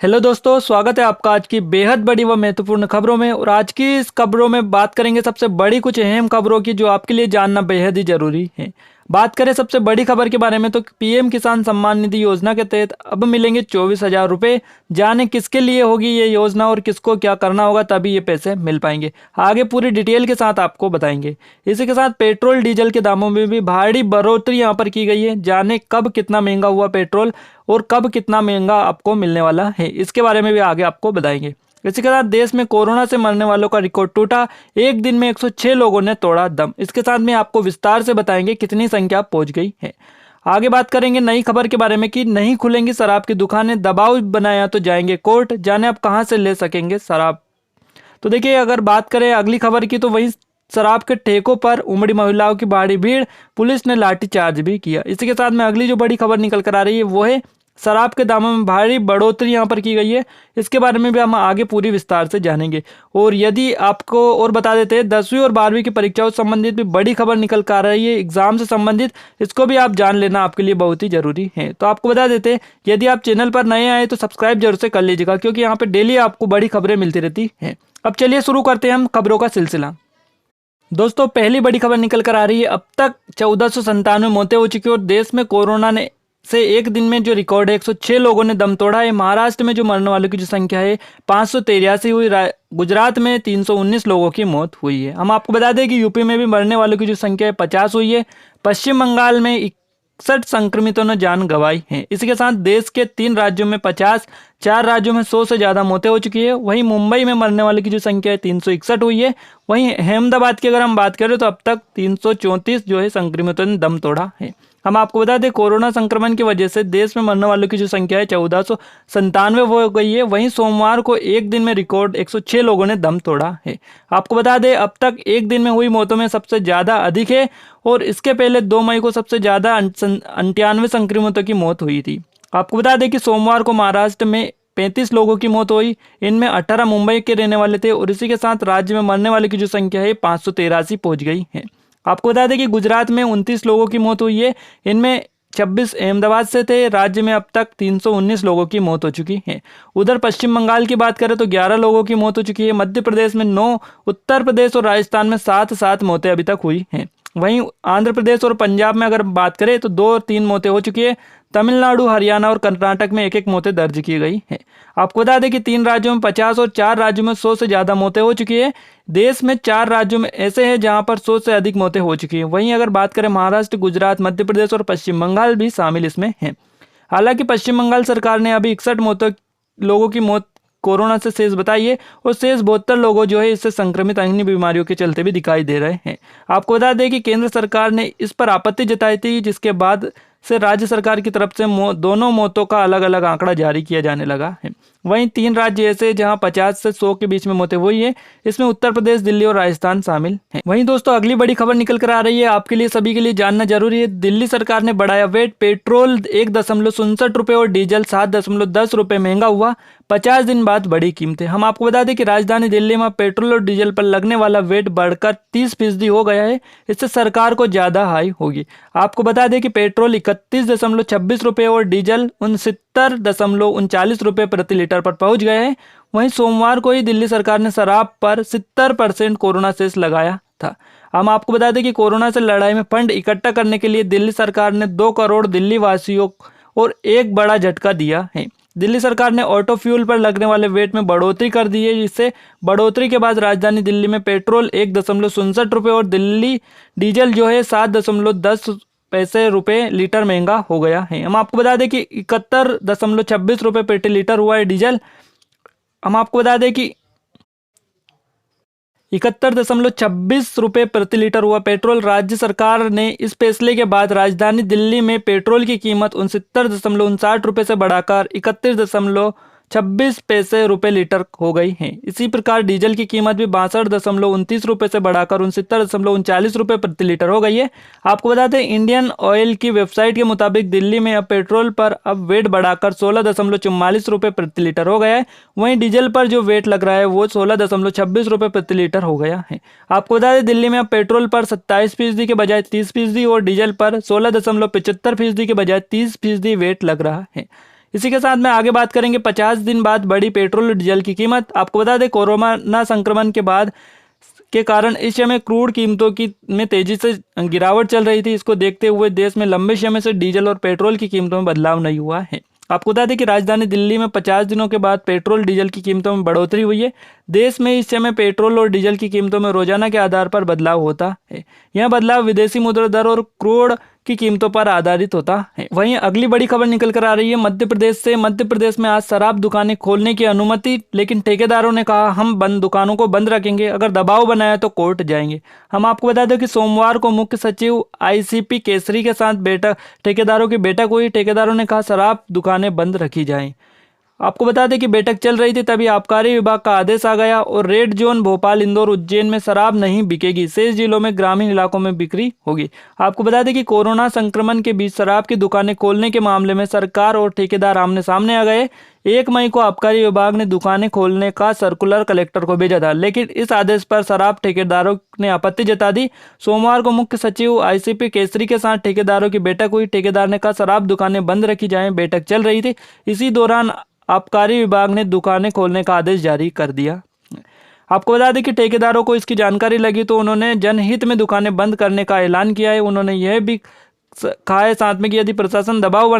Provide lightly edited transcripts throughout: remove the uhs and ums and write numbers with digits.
Hello दोस्तों, स्वागत है आपका आज की बेहद बड़ी व महत्वपूर्ण खबरों में। और आज की इस खबरों में बात करेंगे सबसे बड़ी कुछ अहम खबरों की जो आपके लिए जानना बेहद ही जरूरी है। बात करें सबसे बड़ी खबर के बारे में तो पीएम किसान सम्मान निधि योजना के तहत अब मिलेंगे 24,000 रुपये। जाने किसके लिए होगी ये योजना और किसको क्या करना होगा तभी ये पैसे मिल पाएंगे। आगे पूरी डिटेल के साथ आपको बताएंगे। इसी के साथ पेट्रोल डीजल के दामों में भी भारी बढ़ोतरी यहाँ पर की गई है। जाने कब कितना महंगा हुआ पेट्रोल और कब कितना महंगा आपको मिलने वाला है, इसके बारे में भी आगे आपको बताएंगे। इसी के साथ देश में कोरोना से मरने वालों का रिकॉर्ड टूटा। एक दिन में 106 लोगों ने तोड़ा दम। इसके साथ में आपको विस्तार से बताएंगे कितनी संख्या पहुंच गई है। आगे बात करेंगे नई खबर के बारे में कि नहीं खुलेंगी शराब की दुकानें, दबाव बनाया तो जाएंगे कोर्ट। जाने आप कहां से ले सकेंगे शराब। तो देखिए, अगर बात करें अगली खबर की तो वही शराब के ठेकों पर उमड़ी महिलाओं की भारी भीड़, पुलिस ने लाठीचार्ज भी किया। इसी के साथ में अगली जो बड़ी खबर निकल कर आ रही है वो है शराब के दामों में भारी बढ़ोतरी यहाँ पर की गई है। इसके बारे में भी हम आगे पूरी विस्तार से जानेंगे। और यदि आपको और बता देते हैं 10वीं और 12वीं की परीक्षाओं से संबंधित भी बड़ी खबर निकल कर आ रही है एग्जाम से संबंधित। इसको भी आप जान लेना आपके लिए बहुत ही जरूरी है। तो आपको बता देते हैं, यदि आप चैनल पर नए आए तो सब्सक्राइब जरूर से कर लीजिएगा, क्योंकि यहाँ पे डेली आपको बड़ी खबरें मिलती रहती हैं। अब चलिए शुरू करते हैं हम खबरों का सिलसिला। दोस्तों, पहली बड़ी खबर निकल कर आ रही है। अब तक 1497 मौतें हो चुकी और देश में कोरोना ने से एक दिन में जो रिकॉर्ड है 106 लोगों ने दम तोड़ा है। महाराष्ट्र में जो मरने वालों की जो संख्या है 583 हुई। गुजरात में 319 लोगों की मौत हुई है। हम आपको बता दें कि यूपी में भी मरने वालों की जो संख्या है 50 हुई है। पश्चिम बंगाल में 61 संक्रमितों ने जान गंवाई है। इसी के साथ देश के 3 राज्यों में 50, 4 राज्यों में 100 से ज्यादा मौतें हो चुकी है। वहीं मुंबई में मरने वाले की जो संख्या है 361 हुई है। वहीं अहमदाबाद की अगर हम बात करें तो अब तक 334 जो है संक्रमितों ने दम तोड़ा है। हम आपको बता दें, कोरोना संक्रमण की वजह से देश में मरने वालों की जो संख्या है 1497 हो गई है। वहीं सोमवार को एक दिन में रिकॉर्ड 106 लोगों ने दम तोड़ा है। आपको बता दें, अब तक एक दिन में हुई मौतों में सबसे ज्यादा अधिक है। और इसके पहले 2 मई को सबसे ज्यादा 98 संक्रमितों की मौत हुई थी। आपको बता दें कि सोमवार को महाराष्ट्र में 35 लोगों की मौत हुई। इनमें 18 मुंबई के रहने वाले थे। और इसी के साथ राज्य में मरने वाले की जो संख्या है 583 पहुंच गई है। आपको बता दें कि गुजरात में 29 लोगों की मौत हुई है। इनमें 26 अहमदाबाद से थे। राज्य में अब तक 319 लोगों की मौत हो चुकी है। उधर पश्चिम बंगाल की बात करें तो 11 लोगों की मौत हो चुकी है। मध्य प्रदेश में 9, उत्तर प्रदेश और राजस्थान में 7 मौतें अभी तक हुई हैं। वहीं आंध्र प्रदेश और पंजाब में अगर बात करें तो 2 और 3 मौतें हो चुकी है। तमिलनाडु, हरियाणा और कर्नाटक में 1-1 मौतें दर्ज की गई है। आपको बता दें कि 3 राज्यों में 50 और 4 राज्यों में 100 से ज्यादा मौतें हो चुकी है। देश में 4 राज्यों में ऐसे हैं जहां पर 100 से अधिक मौतें हो चुकी हैं। वहीं अगर बात करें महाराष्ट्र, गुजरात, मध्य प्रदेश और पश्चिम बंगाल भी शामिल इसमें हैं। हालांकि पश्चिम बंगाल सरकार ने अभी 61 लोगों की मौत कोरोना से शेष बताई है। और शेष 72 लोगों जो है इससे संक्रमित अन्य बीमारियों के चलते भी दिखाई दे रहे हैं। आपको बता दें कि केंद्र सरकार ने इस पर आपत्ति जताई थी, जिसके बाद से राज्य सरकार की तरफ से दोनों मौतों का अलग अलग आंकड़ा जारी किया जाने लगा है। वहीं 3 राज्य ऐसे जहां 50 से 100 के बीच में मौतें हुई है। इसमें उत्तर प्रदेश, दिल्ली और राजस्थान शामिल हैं। वहीं दोस्तों, अगली बड़ी खबर निकल कर आ रही है, आपके लिए सभी के लिए जानना जरूरी है। दिल्ली सरकार ने बढ़ाया वेट। पेट्रोल 1.67 रुपये और डीजल 7.10 रुपये महंगा हुआ। 50 दिन बाद बड़ी कीमतें। हम आपको बता दें कि राजधानी दिल्ली में पेट्रोल और डीजल पर लगने वाला वेट बढ़कर 30% हो गया है। इससे सरकार को ज्यादा हाई होगी। आपको बता दें कि पेट्रोल 31.26 रुपये और डीजल 69.39 रुपये प्रति लीटर पर पहुंच गए हैं। वहीं सोमवार को ही दिल्ली सरकार ने शराब पर 70% कोरोना सेस लगाया था। हम आपको बता दें कि कोरोना से लड़ाई में फंड इकट्ठा करने के लिए दिल्ली सरकार ने 2 करोड़ दिल्ली वासियों और एक बड़ा झटका दिया है। दिल्ली सरकार ने ऑटो फ्यूल पर लगने वाले वेट में बढ़ोतरी कर दी है। जिससे बढ़ोतरी के बाद राजधानी दिल्ली में पेट्रोल 1.67 रुपये और दिल्ली डीजल जो है 7.10 रुपये लीटर महंगा हो गया है। हम आपको बता दें कि 71.26 रुपये प्रति लीटर हुआ है डीजल। हम आपको बता दें कि 71.26 रुपये प्रति लीटर हुआ पेट्रोल। राज्य सरकार ने इस फैसले के बाद राजधानी दिल्ली में पेट्रोल की कीमत 69.59 रुपये से बढ़ाकर 31.26 रुपये लीटर हो गई है। इसी प्रकार डीजल की कीमत भी 62.29 रुपये से बढ़ाकर 69.39 रुपये प्रति लीटर हो गई है। आपको बता दें, इंडियन ऑयल की वेबसाइट के मुताबिक दिल्ली में अब पेट्रोल पर अब वेट बढ़ाकर 16.44 रुपये प्रति लीटर हो गया है। वहीं डीजल पर जो वेट लग रहा है वो 16.26 रुपये प्रति लीटर हो गया है। आपको बता दें, दिल्ली में अब पेट्रोल पर 27% के बजाय 30% और डीजल पर 16.75% के बजाय 30% वेट लग रहा है। इसी के साथ में आगे बात करेंगे 50 दिन बाद बढ़ी पेट्रोल और डीजल की कीमत। आपको बता दें कोरोना संक्रमण के बाद के कारण इस समय क्रूड कीमतों की में तेजी से गिरावट चल रही थी। इसको देखते हुए देश में लंबे समय से डीजल और पेट्रोल की कीमतों में बदलाव नहीं हुआ है। आपको बता दें कि राजधानी दिल्ली में 50 दिनों के बाद पेट्रोल डीजल की कीमतों में बढ़ोतरी हुई है। देश में इस समय पेट्रोल और डीजल की कीमतों में रोजाना के आधार पर बदलाव होता है। यह बदलाव विदेशी मुद्रा दर और क्रूड की कीमतों पर आधारित होता है। वहीं अगली बड़ी खबर निकल कर आ रही है मध्य प्रदेश से। मध्य प्रदेश में आज शराब दुकानें खोलने की अनुमति, लेकिन ठेकेदारों ने कहा हम दुकानों को बंद रखेंगे, अगर दबाव बनाया तो कोर्ट जाएंगे। हम आपको बता दें कि सोमवार को मुख्य सचिव आईसीपी केसरी के साथ बैठक ठेकेदारों की बैठक हुई। ठेकेदारों ने कहा शराब दुकानें बंद रखी जाएं। आपको बता दें कि बैठक चल रही थी, तभी आबकारी विभाग का आदेश आ गया और रेड जोन भोपाल, इंदौर, उज्जैन में शराब नहीं बिकेगी, शेष जिलों में ग्रामीण इलाकों में बिक्री होगी। आपको बता दें कि कोरोना संक्रमण के बीच शराब की दुकानें खोलने के मामले में सरकार और ठेकेदार आमने सामने आ गए। 1 मई को आबकारी विभाग ने दुकानें खोलने का सर्कुलर कलेक्टर को भेजा था, लेकिन इस आदेश पर शराब ठेकेदारों ने आपत्ति जता दी। सोमवार को मुख्य सचिव आईसीपी केसरी के साथ ठेकेदारों की बैठक हुई। ठेकेदार ने कहा शराब दुकानें बंद रखी जाएं। बैठक चल रही थी, इसी दौरान आबकारी विभाग ने दुकानें खोलने का आदेश जारी कर दिया। आपको बता दें कि ठेकेदारों को इसकी जानकारी लगी तो उन्होंने जनहित में दुकानें बंद करने का ऐलान किया है। उन्होंने यह भी कहा है साथ में कि यदि प्रशासन दबाव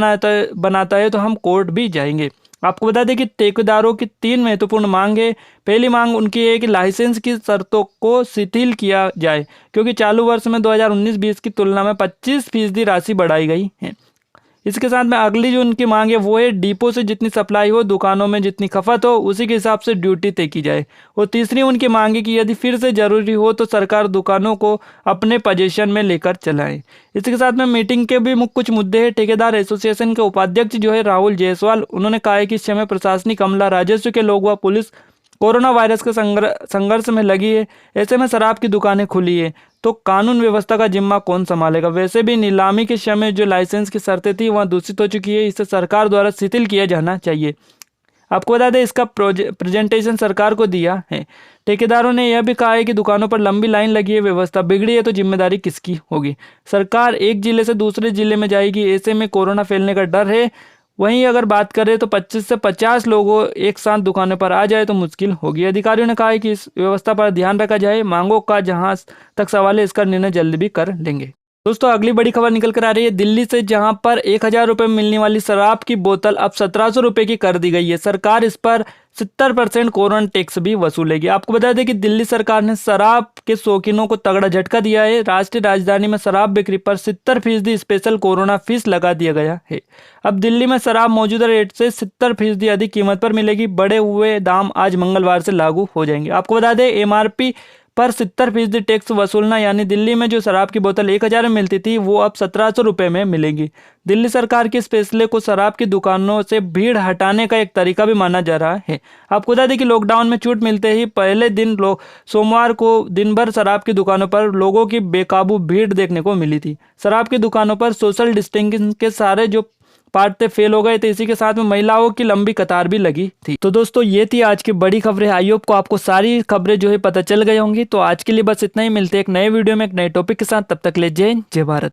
बनाता है तो हम कोर्ट भी जाएंगे। आपको बता दें कि ठेकेदारों की 3 महत्वपूर्ण मांग है। पहली मांग उनकी है कि लाइसेंस की शर्तों को शिथिल किया जाए, क्योंकि चालू वर्ष में 2019-20 की तुलना में 25% राशि बढ़ाई गई है। इसके साथ में अगली जो उनकी मांग है वो है डिपो से जितनी सप्लाई हो, दुकानों में जितनी खपत हो, उसी के हिसाब से ड्यूटी तय की जाए। और तीसरी उनकी मांग है कि यदि फिर से जरूरी हो तो सरकार दुकानों को अपने पोजीशन में लेकर चलाए। इसके साथ में मीटिंग के भी कुछ मुद्दे हैं। ठेकेदार एसोसिएशन के उपाध्यक्ष जो है राहुल जायसवाल, उन्होंने कहा है कि इस समय प्रशासनिक अमला, राजस्व के लोग व पुलिस कोरोना वायरस के संघर्ष में लगी है। ऐसे में शराब की दुकानें खुली है तो कानून व्यवस्था का जिम्मा कौन संभालेगा। वैसे भी नीलामी के समय जो लाइसेंस की शर्तें थी वह दूषित हो चुकी है, इसे सरकार द्वारा शिथिल किया जाना चाहिए। आपको बता दें इसका प्रेजेंटेशन सरकार को दिया है। ठेकेदारों ने यह भी कहा है कि दुकानों पर लंबी लाइन लगी है, व्यवस्था बिगड़ी है तो जिम्मेदारी किसकी होगी। सरकार एक जिले से दूसरे जिले में जाएगी, ऐसे में कोरोना फैलने का डर है। वहीं अगर बात करें तो 25 से 50 लोगों एक साथ दुकानों पर आ जाए तो मुश्किल होगी। अधिकारियों ने कहा है कि इस व्यवस्था पर ध्यान रखा जाए। मांगों का जहां तक सवाल है इसका निर्णय जल्द भी कर लेंगे। दोस्तों अगली बड़ी खबर निकल कर आ रही है दिल्ली से, जहां पर 1000 रुपये में मिलने वाली शराब की बोतल अब 1700 रुपये की कर दी गई है। सरकार इस पर 70% कोरोना टैक्स भी वसूलेगी। आपको बता दें कि दिल्ली सरकार ने शराब के शौकीनों को तगड़ा झटका दिया है। राष्ट्रीय राजधानी में शराब बिक्री पर 70% स्पेशल कोरोना फीस लगा दिया गया है। अब दिल्ली में शराब मौजूदा रेट से 70% अधिक कीमत पर मिलेगी। बढ़े हुए दाम आज मंगलवार से लागू हो जाएंगे। आपको बता दें एमआरपी पर 70% टैक्स वसूलना, यानी दिल्ली में जो शराब की बोतल 1000 में मिलती थी वो अब 1700 रुपये में मिलेगी। दिल्ली सरकार के इस फैसले को शराब की दुकानों से भीड़ हटाने का एक तरीका भी माना जा रहा है। आपको बता दें कि लॉकडाउन में छूट मिलते ही पहले दिन सोमवार को दिन भर शराब की दुकानों पर लोगों की बेकाबू भीड़ देखने को मिली थी। शराब की दुकानों पर सोशल डिस्टेंसिंग के सारे जो पार्ट थे फेल हो गए थे। इसी के साथ में महिलाओं की लंबी कतार भी लगी थी। तो दोस्तों ये थी आज की बड़ी खबरें। आई होप को आपको सारी खबरें जो है पता चल गई होंगी। तो आज के लिए बस इतना ही, मिलते हैं एक नए वीडियो में एक नए टॉपिक के साथ। तब तक ले जय हिंद, जय भारत।